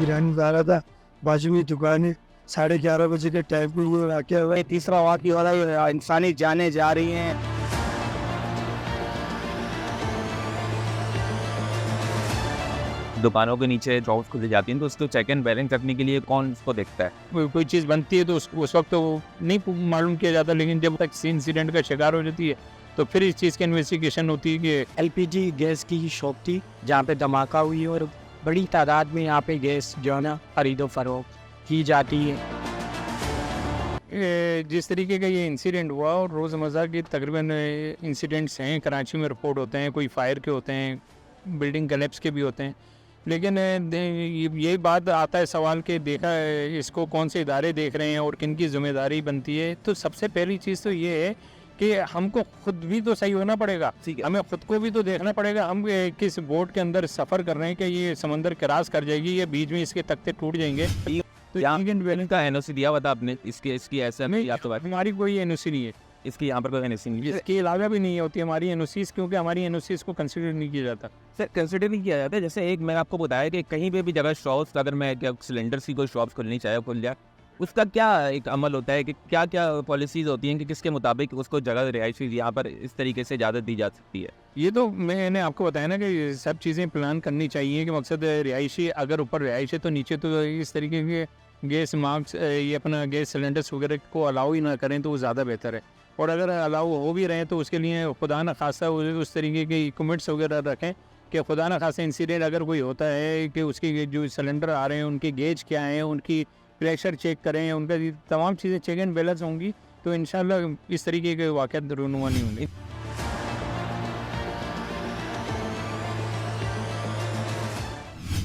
बिरयानी खा रहा था, बाजू में दुकान है। 11:30 बजे के टाइम पे ये वाक़या हुआ है। तीसरा वाक़या हो रहा है, इंसानी जानें जा रही हैं। दुकानों के नीचे जॉब्स खुली जाती हैं, तो उसको चेक एंड बैलेंस करने के लिए कौन उसको देखता है? कोई चीज़ बनती है तो उस वक्त तो नहीं मालूम किया जाता, लेकिन जब तक इंसिडेंट का शिकार हो जाती है तो फिर इस चीज़ की इन्वेस्टिगेशन होती है कि एलपीजी गैस की शॉप थी जहाँ पे धमाका हुई और बड़ी तादाद में यहाँ पे गैस जो है ना खरीदो फरोख्त की जाती है। जिस तरीके का ये इंसिडेंट हुआ और रोज़मर्रा के तकरीबन इंसिडेंट्स हैं कराची में रिपोर्ट होते हैं, कोई फायर के होते हैं, बिल्डिंग कलेप्स के भी होते हैं, लेकिन यही बात आता है सवाल कि देखा इसको कौन से इदारे देख रहे हैं और किन की जिम्मेदारी बनती है। तो सबसे पहली चीज़ तो ये है कि हमको खुद भी तो सही होना पड़ेगा, हमें खुद को भी तो देखना पड़ेगा। हम किस बोट के अंदर सफ़र कर रहे हैं कि ये समंदर क्रॉस कर जाएगी या बीच में इसके तख्ते टूट जाएंगे। तो यहाँ का एनओसी दिया हुआ था आपने इसकी ऐसा हमारी कोई एनओसी नहीं है, इसकी यहाँ पर कोई एनओसी नहीं है, इसके अलावा भी नहीं होती हमारी एनओसीज, क्योंकि हमारी एनओसीज को कंसिडर नहीं किया जाता। सर कंसिडर नहीं किया जाता। जैसे एक मैं आपको बताया कि कहीं पे भी जगह शॉप्स, अगर मैं क्या सिलेंडर्स की कोई शॉप्स खुलनी चाहे खुल जाए, उसका क्या एक अमल होता है कि क्या क्या पॉलिसीज़ होती हैं कि किसके मुताबिक उसको जगह रिहायशी यहाँ पर इस तरीके से इजाज़त दी जा सकती है? ये तो मैंने आपको बताया ना कि सब चीज़ें प्लान करनी चाहिए कि मकसद रिहायशी, अगर ऊपर रिहायश है तो नीचे तो इस तरीके के गैस मार्क्स ये अपना गैस सिलेंडर्स वगैरह को अलाउ ही ना करें तो वो ज़्यादा बेहतर है। और अगर अलाउ हो भी रहे हैं तो उसके लिए खुदा न खासा उस तरीके के इक्विपमेंट्स वगैरह रखें कि खुदा न खासा इंसिडेंट अगर कोई होता है कि उसकी जो सिलेंडर आ रहे हैं उनके गेज क्या हैं, उनकी प्रेशर चेक करें, उनका तमाम चीज़ें चेक एंड बैलेंस होंगी तो इंशाल्लाह इस तरीके के वाक़यात रूनुमा नहीं होंगे।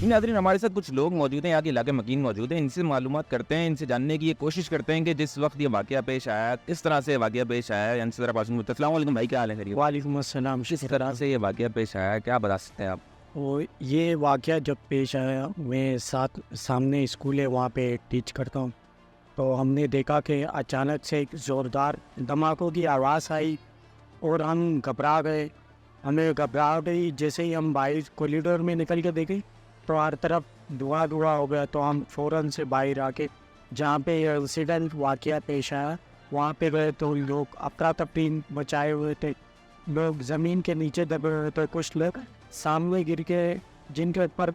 नाज़रीन, हमारे साथ कुछ लोग मौजूद हैं, यहाँ के इलाके मकीन मौजूद हैं, इनसे मालूमात करते हैं, इनसे जानने की ये कोशिश करते हैं कि जिस वक्त ये वाक़या पेश आया, किस तरह से वाक़या पेश आया। इनसे ज़रा पास में अस्सलाम वालेकुम भाई, क्या हाल है? करिए। वालेकुम अस्सलाम। किस तरह से ये वाक़या पेश आया, क्या बता सकते हैं आप? और ये वाक़या जब पेश आया, मैं सामने स्कूल है वहाँ पे टीच करता हूँ, तो हमने देखा कि अचानक से एक ज़ोरदार धमाकों की आवाज़ आई और हम घबरा गए। हमें घबरा गई, जैसे ही हम बाहर कॉरिडोर में निकल के देखे तो हर तरफ धुआं हो गया। तो हम फ़ौरन से बाहर आके जहाँ पे इंसिडेंट वाक़या पेश आया वहाँ पे गए तो लोग अफरा तफरी मचाए हुए थे, लोग ज़मीन के नीचे दबे हुए थे, कुछ लोग सामने गिर के जिनके ऊपर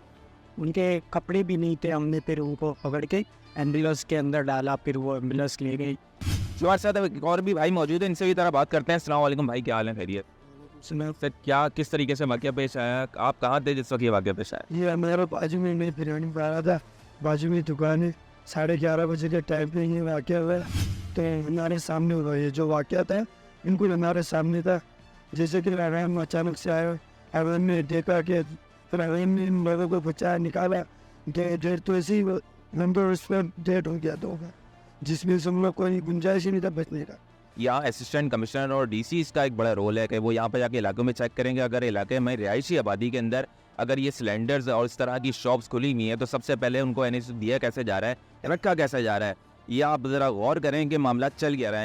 उनके कपड़े भी नहीं थे। हमने फिर उनको पकड़ के एम्बुलेंस के अंदर डाला, फिर वो एम्बुलेंस ले गई। जो हमारे साथ एक और भी भाई मौजूद है, इनसे भी तरह बात करते हैं। अस्सलाम वालेकुम भाई, क्या हाल है? खैरियत? सर क्या किस तरीके से वाक़या पेश आया, आप कहाँ थे जिस वक्त ये वाक़या पेश आया? ये मेरे बाजू में मैं बिरयानी खा रहा था, बाजू में दुकान है। 11:30 बजे के टाइम पे ये वाक़या हुआ है। तो हमारे सामने हुआ ये जो वाक़या था, इनको हमारे सामने था। जैसे कि हम अचानक से आए, अवैन ने देखा कि फिर अवैन ने लोगों को बचाया, निकाला कि डेट तो ऐसे ही नंबर उस पर डेट हो गया तो जिसमें से हम लोग कोई गुंजाइश ही नहीं था बचने का। यहाँ असिस्टेंट कमिश्नर और डीसी इसका एक बड़ा रोल है कि वो यहाँ पर जाके इलाकों में चेक करेंगे। अगर इलाके में रिहायशी आबादी के अंदर अगर ये सिलेंडर्स और इस तरह की शॉप्स खुली हुई हैं तो सबसे पहले उनको एनओसी दिया कैसे जा रहा है, रखा कैसे जा रहा है, ये आप ज़रा गौर करें कि मामला चल क्या रहा है।